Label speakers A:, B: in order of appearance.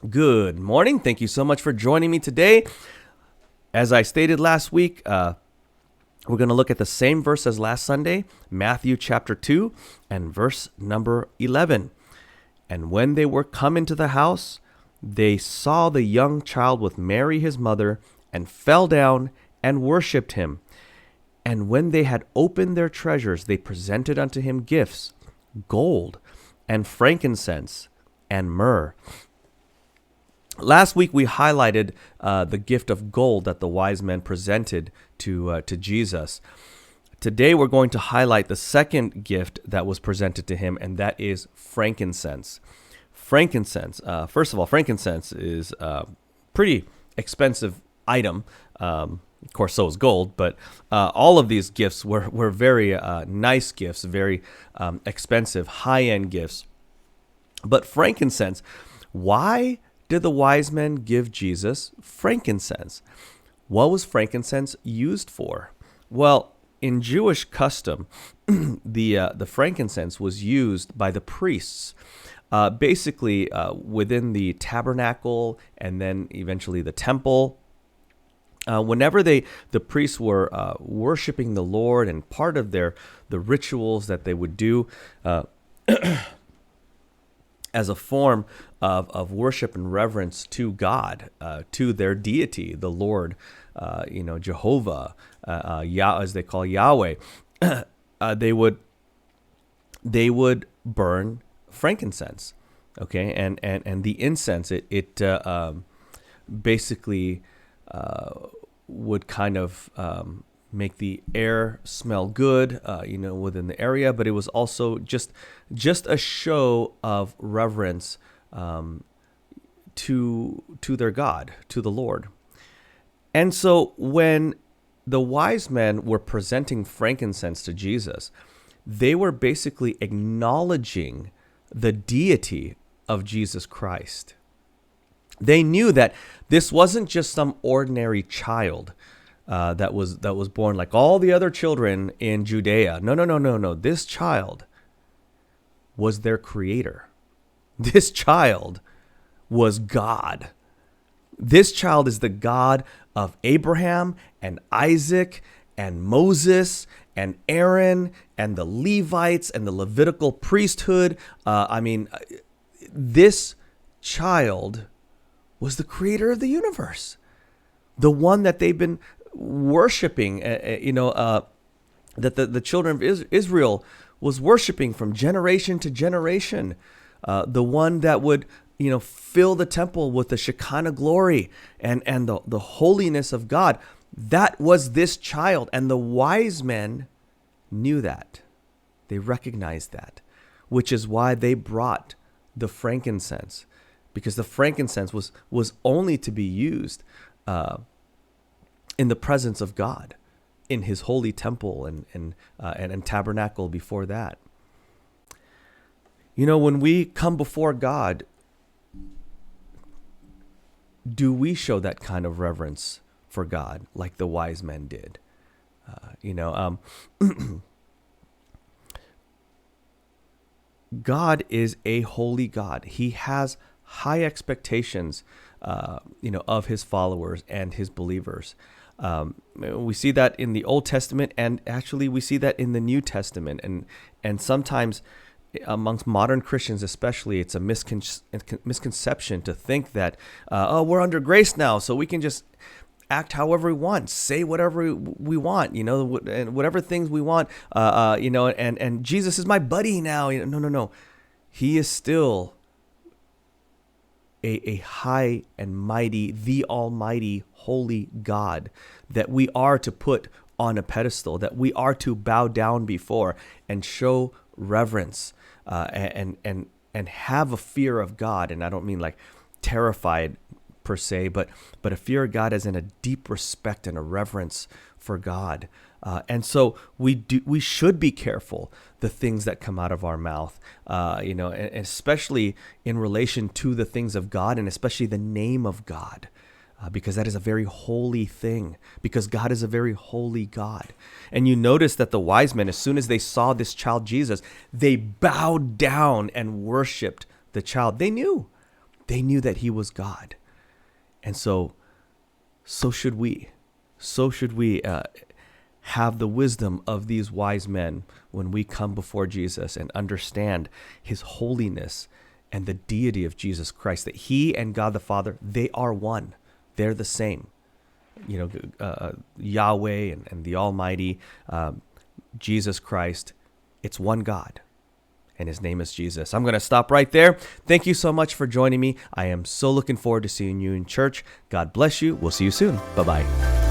A: Good morning. Thank you so much for joining me today. As I stated last week, we're going to look at the same verse as last Sunday, Matthew chapter 2 and verse number 11. And when they were come into the house, they saw the young child with Mary his mother, and fell down and worshipped him. And when they had opened their treasures, they presented unto him gifts, gold and frankincense and myrrh. Last week we highlighted the gift of gold that the wise men presented to Jesus. Today we're going to highlight the second gift that was presented to him, and that is frankincense. Frankincense. First of all, frankincense is a pretty expensive item. Of course, so is gold, but all of these gifts were very nice gifts, very expensive, high-end gifts. But frankincense, why did the wise men give Jesus frankincense? What was frankincense used for? Well, in Jewish custom, the frankincense was used by the priests, basically within the tabernacle and then eventually the temple. Whenever the priests were worshiping the Lord, and part of the rituals that they would do as a form of worship and reverence to God, to their deity, the Lord, Jehovah, as they call Yahweh, they would burn frankincense, okay, and the incense it basically would kind of make the air smell good, within the area, but it was also just a show of reverence to their God, to the Lord. And so when the wise men were presenting frankincense to Jesus, they were basically acknowledging the deity of Jesus Christ. They knew that this wasn't just some ordinary child that was born like all the other children in Judea. No. This child was their creator. This child was God. This child is the God of Abraham and Isaac and Moses and Aaron and the Levites and the Levitical priesthood. This child was the creator of the universe, the one that they've been worshiping, that the children of Israel was worshiping from generation to generation, the one that would fill the temple with the Shekinah glory and the holiness of God. That was this child, and the wise men knew that. They recognized that, which is why they brought the frankincense, because the frankincense was only to be used in the presence of God, in his holy temple and tabernacle before that. When we come before God, do we show that kind of reverence for God like the wise men did? God is a holy God. He has high expectations, of his followers and his believers. We see that in the Old Testament, and actually we see that in the New Testament. And sometimes amongst modern Christians especially, it's a misconception to think that, we're under grace now, so we can just act however we want, say whatever we want, and whatever things we want, and Jesus is my buddy now. No. He is still a high and mighty, the almighty, holy God that we are to put on a pedestal, that we are to bow down before and show reverence, and have a fear of God. And I don't mean like terrified per se, but a fear of God as in a deep respect and a reverence for God. And so we should be careful the things that come out of our mouth, and especially in relation to the things of God, and especially the name of God, because that is a very holy thing, because God is a very holy God. And you notice that the wise men, as soon as they saw this child Jesus, they bowed down and worshiped the child. They knew They knew that he was God. And so should we. So should we have the wisdom of these wise men when we come before Jesus and understand his holiness and the deity of Jesus Christ, that he and God the Father, they are one. They're the same. Yahweh and the Almighty, Jesus Christ, it's one God. And his name is Jesus. I'm going to stop right there. Thank you so much for joining me. I am so looking forward to seeing you in church. God bless you. We'll see you soon. Bye-bye.